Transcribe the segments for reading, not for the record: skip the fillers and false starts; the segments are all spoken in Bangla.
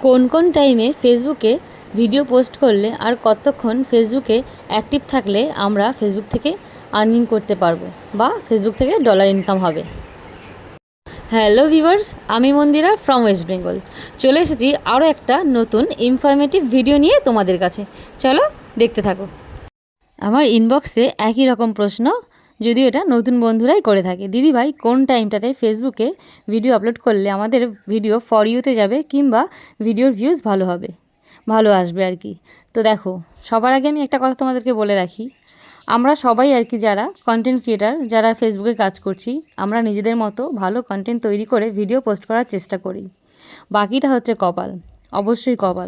কোন কোন টাইমে ফেসবুকে ভিডিও পোস্ট করলে আর কতক্ষণ ফেসবুকে অ্যাক্টিভ থাকলে আমরা ফেসবুক থেকে আর্নিং করতে পারবো বা ফেসবুক থেকে ডলার ইনকাম হবে। হ্যালো ভিউয়ার্স, আমি মন্দিরা ফ্রম ওয়েস্ট বেঙ্গল। চলে এসেছি আরও একটা নতুন ইনফরমেটিভ ভিডিও নিয়ে তোমাদের কাছে। চলো দেখতে থাকো। আমার ইনবক্সে একই রকম প্রশ্ন, যদিও এটা নতুন বন্ধুরাই করে থাকে। দিদি ভাই, কোন টাইমটাতে ফেসবুকে ভিডিও আপলোড করলে আমাদের ভিডিও ফর ইউতে যাবে কিংবা ভিডিওর ভিউজ ভালো আসবে আর কি। তো দেখো, সবার আগে আমি একটা কথা তোমাদেরকে বলে রাখি, আমরা সবাই আর কি যারা কন্টেন্ট ক্রিয়েটার, যারা ফেসবুকে কাজ করছি, আমরা নিজেদের মতো ভালো কন্টেন্ট তৈরি করে ভিডিও পোস্ট করার চেষ্টা করি। বাকিটা হচ্ছে কপাল, অবশ্যই কপাল।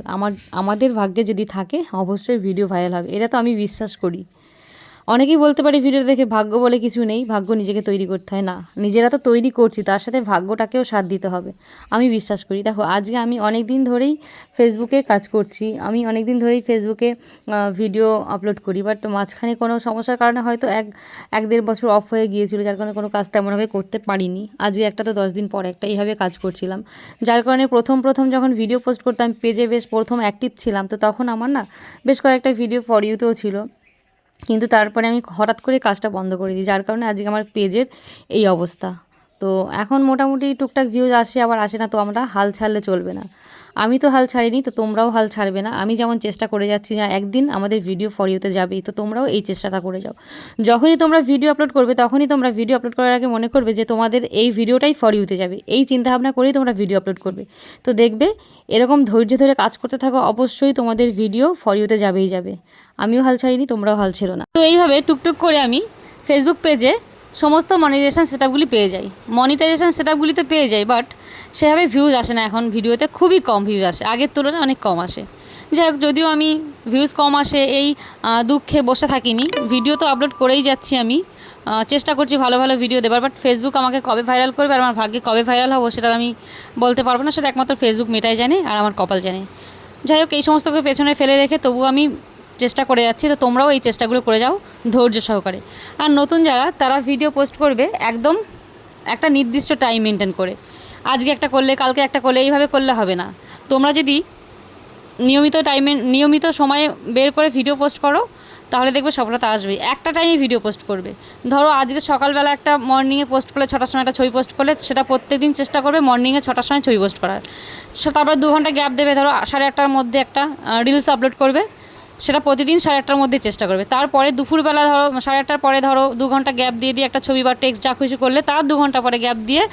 আমাদের ভাগ্যে যদি থাকে অবশ্যই ভিডিও ভাইরাল হবে, এটা তো আমি বিশ্বাস করি। অনেকেই বলতে পারে ভিডিও দেখে ভাগ্য বলে কিছু নেই, ভাগ্য নিজেকে তৈরি করতে হয়। না, নিজেরা তো তৈরি করছি, তার সাথে ভাগ্যটাকেও সাথ দিতে হবে, আমি বিশ্বাস করি। দেখো, আজকে আমি অনেক দিন ধরেই ফেসবুকে কাজ করছি, আমি অনেক দিন ধরেই ফেসবুকে ভিডিও আপলোড করি, বাট মাঝখানে কোনো সমস্যার কারণে হয়তো এক দেড় বছর অফ হয়ে গিয়েছিলো, যার কারণে কোনো কাজ তেমনভাবে করতে পারিনি। আজকে একটা তো 10 দিন পর একটা এইভাবে কাজ করছিলাম, যার কারণে প্রথম যখন ভিডিও পোস্ট করতাম পেজে বেশ প্রথম অ্যাক্টিভ ছিলাম, তো তখন আমার না বেশ কয়েকটা ভিডিও ফর ইউতেও ছিল, কিন্তু তারপরে আমি হঠাৎ করে কাজটা বন্ধ করে দিই, যার কারণে আজকে আমার পেজের এই অবস্থা। তো এখন মোটামুটি টুকটাক ভিউজ আসে, আবার আসে না, তো আমরা হাল ছাড়লে চলবে না। আমি তো হাল ছাড়িনি, তো তোমরাও হাল ছাড়বে না। আমি যেমন চেষ্টা করে যাচ্ছি যে একদিন আমাদের ভিডিও ফর ইউতে যাবেই, তো তোমরাও এই চেষ্টাটা করে যাও। যখনই তোমরা ভিডিও আপলোড করবে, তখনই তোমরা ভিডিও আপলোড করার আগে মনে করবে যে তোমাদের এই ভিডিওটাই ফর ইউতে যাবে, এই চিন্তাভাবনা করেই তোমরা ভিডিও আপলোড করবে। তো দেখবে, এরকম ধৈর্য ধরে কাজ করতে থাকো, অবশ্যই তোমাদের ভিডিও ফর ইউতে যাবে। আমিও হাল ছাড়িনি, তোমরাও হাল ছেড়ো না। তো এইভাবে টুকটুক করে আমি ফেসবুক পেজে সমস্ত মনিটাইজেশন সেটআপগুলি পেয়ে যাই। মনিটাইজেশন সেটআপগুলিতে পেয়ে যাই, বাট সেভাবে ভিউজ আসে না। এখন ভিডিওতে খুবই কম ভিউজ আসে, আগের তুলনায় অনেক কম আসে। যাই হোক, যদিও আমি ভিউজ কম আসে এই দুঃখে বসে থাকিনি, ভিডিও তো আপলোড করেই যাচ্ছি। আমি চেষ্টা করছি ভালো ভালো ভিডিও দেবার, বাট ফেসবুক আমাকে কবে ভাইরাল করবে আর আমার ভাগ্যে কবে ভাইরাল হবো সেটা আমি বলতে পারবো না। সেটা একমাত্র ফেসবুক মেটাই জানে আর আমার কপাল জানে। যাই হোক, এই সমস্তকে পেছনে ফেলে রেখে তবুও আমি চেষ্টা করে যাচ্ছি। তো তোমরাও এই চেষ্টাগুলো করে যাও ধৈর্য সহকারে। আর নতুন যারা, তারা ভিডিও পোস্ট করবে একদম একটা নির্দিষ্ট টাইম মেনটেন করে। আজকে একটা করলে, কালকে একটা করলে, এইভাবে করলে হবে না। তোমরা যদি নিয়মিত সময় বের করে ভিডিও পোস্ট করো, তাহলে দেখবে সফলতা আসবে। একটা টাইমে ভিডিও পোস্ট করবে। ধরো আজকে সকালবেলা একটা মর্নিংয়ে পোস্ট করলে, 6টার সময় একটা ছবি পোস্ট করলে, সেটা প্রত্যেকদিন চেষ্টা করবে মর্নিংয়ে 6টার সময় ছবি পোস্ট করার। তারপর 2 ঘন্টা গ্যাপ দেবে, ধরো 8:30টার মধ্যে একটা রিলস আপলোড করবে, সেটা প্রতিদিন 8:30টার মধ্যে চেষ্টা করবে। তারপরে দুপুরবেলা ধরো 8:30টার পরে ধরো 2 ঘন্টা গ্যাপ দিয়ে একটা ছবি বা টেক্সট যা খুশি করলে, তার 2 ঘন্টা পরে গ্যাপ দিয়ে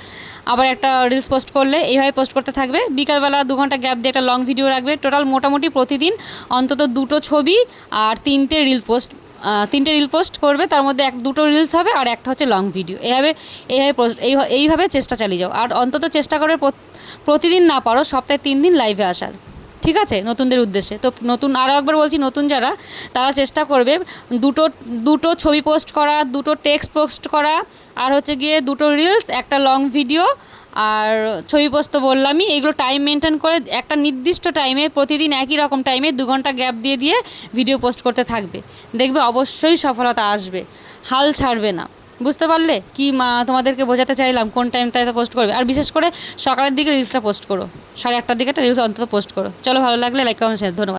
আবার একটা রিলস পোস্ট করলে, এইভাবে পোস্ট করতে থাকবে। বিকালবেলা 2 ঘন্টা গ্যাপ দিয়ে একটা লং ভিডিও রাখবে। টোটাল মোটামুটি প্রতিদিন অন্তত 2টো ছবি আর 3টে রিল পোস্ট করবে। তার মধ্যে 2টো রিলস হবে আর একটা হচ্ছে লং ভিডিও। এইভাবে চেষ্টা চালিয়ে যাও। আর অন্তত চেষ্টা করবে প্রতিদিন না পারো সপ্তাহে 3 দিন লাইভে আসার, ঠিক আছে, নতুনদের উদ্দেশ্যে। তো আরও একবার বলছি, নতুন যারা, তারা চেষ্টা করবে দুটো ছবি পোস্ট করা, 2টো টেক্সট পোস্ট করা, আর হচ্ছে গিয়ে 2টো রিলস, একটা লং ভিডিও আর ছবি পোস্ট তো বললামই। এইগুলো টাইম মেনটেন করে একটা নির্দিষ্ট টাইমে প্রতিদিন একই রকম টাইমে 2 ঘন্টা গ্যাপ দিয়ে ভিডিও পোস্ট করতে থাকবে। দেখবে অবশ্যই সফলতা আসবে, হাল ছাড়বে না। বুঝতে পারলে কি তোমাদেরকে বোঝাতে চাইলাম? কোন টাইমটাতে পোস্ট করবে, আর বিশেষ করে সকালের দিকে রিলসটা পোস্ট করো, 8:30টার দিকে একটা রিলস অন্তত পোস্ট করো। চলো, ভালো লাগলে লাইক কমেন্ট শেয়ার। ধন্যবাদ।